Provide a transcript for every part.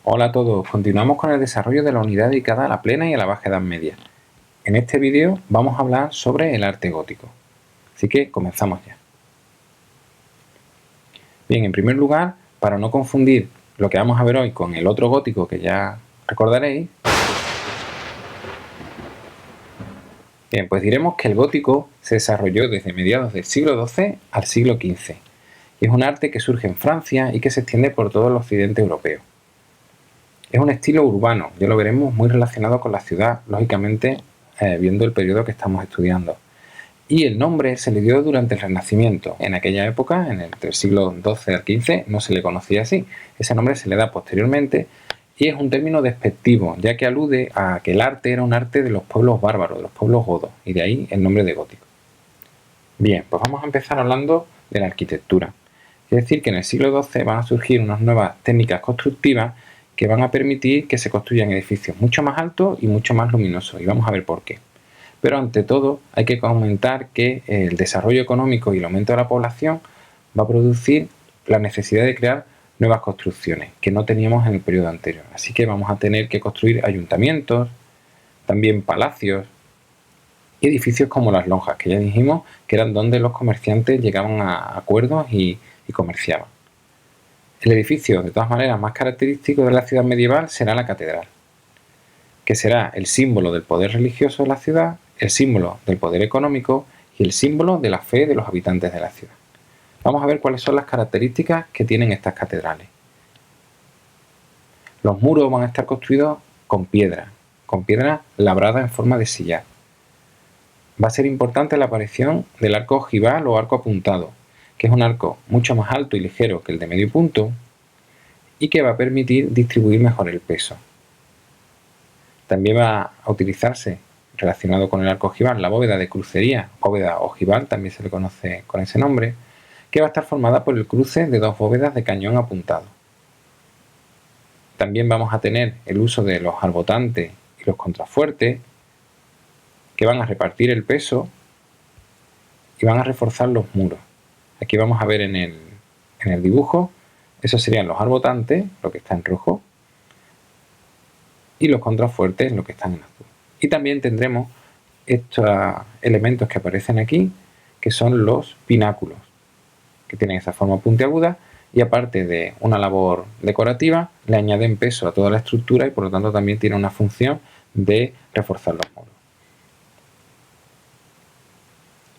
Hola a todos, continuamos con el desarrollo de la unidad dedicada a la plena y a la baja Edad Media. En este vídeo vamos a hablar sobre el arte gótico, así que comenzamos ya. Bien, en primer lugar, para no confundir lo que vamos a ver hoy con el otro gótico que ya recordaréis, bien, pues diremos que el gótico se desarrolló desde mediados del siglo XII al siglo XV, y es un arte que surge en Francia y que se extiende por todo el occidente europeo. Es un estilo urbano, ya lo veremos, muy relacionado con la ciudad, lógicamente viendo el periodo que estamos estudiando. Y el nombre se le dio durante el Renacimiento. En aquella época, entre el siglo XII al XV, no se le conocía así. Ese nombre se le da posteriormente y es un término despectivo, ya que alude a que el arte era un arte de los pueblos bárbaros, de los pueblos godos, y de ahí el nombre de gótico. Bien, pues vamos a empezar hablando de la arquitectura. Es decir, que en el siglo XII van a surgir unas nuevas técnicas constructivas que van a permitir que se construyan edificios mucho más altos y mucho más luminosos, y vamos a ver por qué. Pero ante todo hay que comentar que el desarrollo económico y el aumento de la población va a producir la necesidad de crear nuevas construcciones que no teníamos en el periodo anterior. Así que vamos a tener que construir ayuntamientos, también palacios y edificios como las lonjas, que ya dijimos que eran donde los comerciantes llegaban a acuerdos y comerciaban. El edificio, de todas maneras, más característico de la ciudad medieval será la catedral, que será el símbolo del poder religioso de la ciudad, el símbolo del poder económico y el símbolo de la fe de los habitantes de la ciudad. Vamos a ver cuáles son las características que tienen estas catedrales. Los muros van a estar construidos con piedra labrada en forma de sillar. Va a ser importante la aparición del arco ojival o arco apuntado, que es un arco mucho más alto y ligero que el de medio punto y que va a permitir distribuir mejor el peso. También va a utilizarse, relacionado con el arco ojival, la bóveda de crucería, bóveda ojival, también se le conoce con ese nombre, que va a estar formada por el cruce de dos bóvedas de cañón apuntado. También vamos a tener el uso de los arbotantes y los contrafuertes, que van a repartir el peso y van a reforzar los muros. Aquí vamos a ver en el dibujo, esos serían los arbotantes, lo que está en rojo, y los contrafuertes, lo que están en azul. Y también tendremos estos elementos que aparecen aquí, que son los pináculos, que tienen esa forma puntiaguda y aparte de una labor decorativa, le añaden peso a toda la estructura y por lo tanto también tiene una función de reforzar los muros.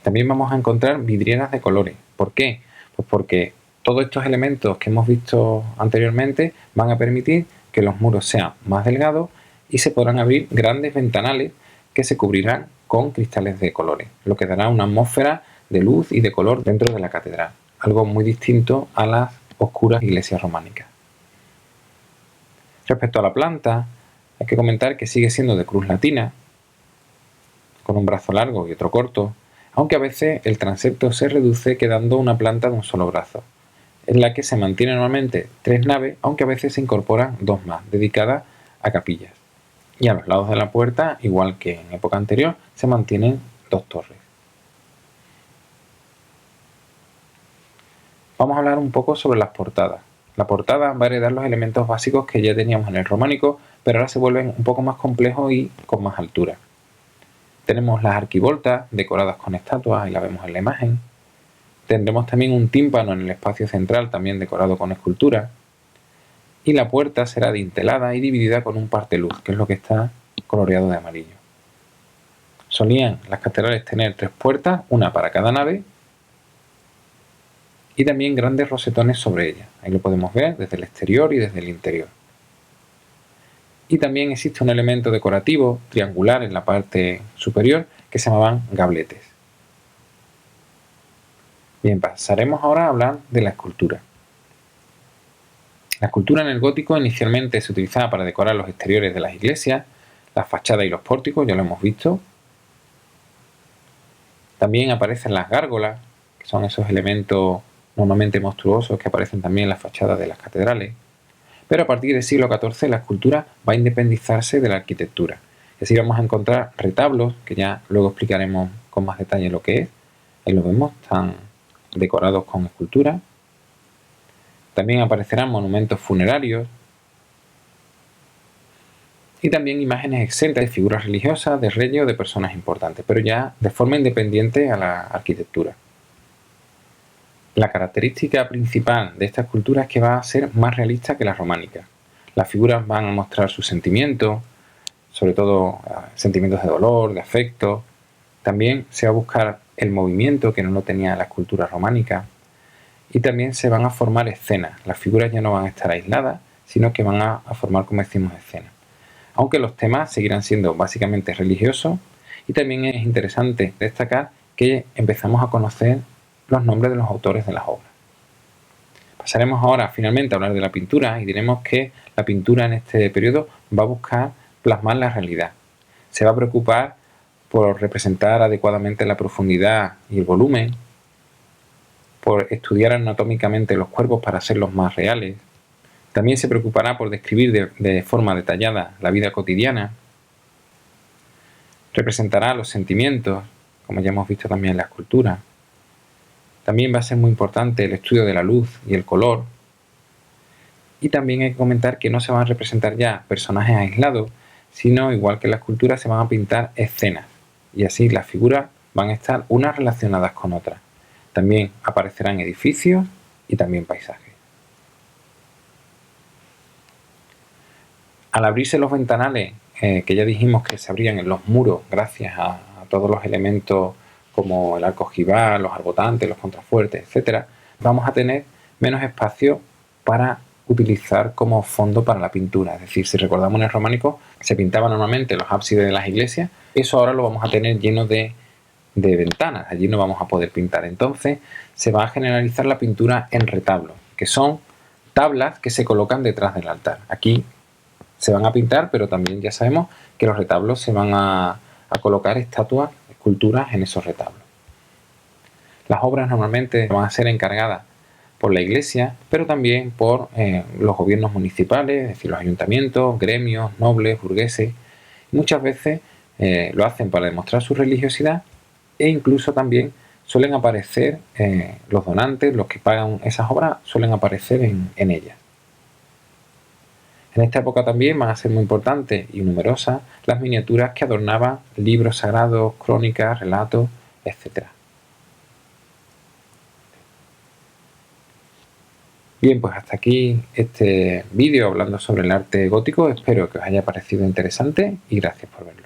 También vamos a encontrar vidrieras de colores. ¿Por qué? Pues porque todos estos elementos que hemos visto anteriormente van a permitir que los muros sean más delgados y se podrán abrir grandes ventanales que se cubrirán con cristales de colores, lo que dará una atmósfera de luz y de color dentro de la catedral, algo muy distinto a las oscuras iglesias románicas. Respecto a la planta, hay que comentar que sigue siendo de cruz latina, con un brazo largo y otro corto, aunque a veces el transepto se reduce quedando una planta de un solo brazo, en la que se mantiene normalmente 3 naves, aunque a veces se incorporan 2 más, dedicadas a capillas. Y a los lados de la puerta, igual que en época anterior, se mantienen 2 torres. Vamos a hablar un poco sobre las portadas. La portada va a heredar los elementos básicos que ya teníamos en el románico, pero ahora se vuelven un poco más complejos y con más altura. Tenemos las arquivoltas decoradas con estatuas, y la vemos en la imagen. Tendremos también un tímpano en el espacio central, también decorado con escultura. Y la puerta será dintelada y dividida con un parteluz, que es lo que está coloreado de amarillo. Solían las catedrales tener 3 puertas, una para cada nave, y también grandes rosetones sobre ellas. Ahí lo podemos ver desde el exterior y desde el interior. Y también existe un elemento decorativo triangular en la parte superior que se llamaban gabletes. Bien, pasaremos ahora a hablar de la escultura. La escultura en el gótico inicialmente se utilizaba para decorar los exteriores de las iglesias, las fachadas y los pórticos, ya lo hemos visto. También aparecen las gárgolas, que son esos elementos normalmente monstruosos que aparecen también en las fachadas de las catedrales. Pero a partir del siglo XIV la escultura va a independizarse de la arquitectura. Y así vamos a encontrar retablos, que ya luego explicaremos con más detalle lo que es. Ahí lo vemos, están decorados con escultura. También aparecerán monumentos funerarios, y también imágenes exentas de figuras religiosas, de reyes o de personas importantes, pero ya de forma independiente a la arquitectura. La característica principal de esta escultura es que va a ser más realista que la románica. Las figuras van a mostrar sus sentimientos, sobre todo sentimientos de dolor, de afecto. También se va a buscar el movimiento, que no lo tenía la escultura románica. Y también se van a formar escenas. Las figuras ya no van a estar aisladas, sino que van a formar, como decimos, escenas. Aunque los temas seguirán siendo básicamente religiosos, y también es interesante destacar que empezamos a conocer los nombres de los autores de las obras. Pasaremos ahora finalmente a hablar de la pintura y diremos que la pintura en este periodo va a buscar plasmar la realidad. Se va a preocupar por representar adecuadamente la profundidad y el volumen, por estudiar anatómicamente los cuerpos para hacerlos más reales. También se preocupará por describir de forma detallada la vida cotidiana. Representará los sentimientos, como ya hemos visto también en la escultura. También va a ser muy importante el estudio de la luz y el color. Y también hay que comentar que no se van a representar ya personajes aislados, sino, igual que en la escultura, se van a pintar escenas. Y así las figuras van a estar unas relacionadas con otras. También aparecerán edificios y también paisajes. Al abrirse los ventanales, que ya dijimos que se abrían en los muros gracias a todos los elementos como el arco ojival, los arbotantes, los contrafuertes, etc., vamos a tener menos espacio para utilizar como fondo para la pintura. Es decir, si recordamos en el románico, se pintaban normalmente los ábsides de las iglesias. Eso ahora lo vamos a tener lleno de ventanas. Allí no vamos a poder pintar. Entonces se va a generalizar la pintura en retablo, que son tablas que se colocan detrás del altar. Aquí se van a pintar, pero también ya sabemos que los retablos se van a colocar estatuas, esculturas en esos retablos. Las obras normalmente van a ser encargadas por la iglesia, pero también por los gobiernos municipales, es decir, los ayuntamientos, gremios, nobles, burgueses. Muchas veces lo hacen para demostrar su religiosidad, e incluso también suelen aparecer los donantes, los que pagan esas obras, suelen aparecer en ellas. En esta época también van a ser muy importantes y numerosas las miniaturas que adornaban libros sagrados, crónicas, relatos, etc. Bien, pues hasta aquí este vídeo hablando sobre el arte gótico. Espero que os haya parecido interesante y gracias por verlo.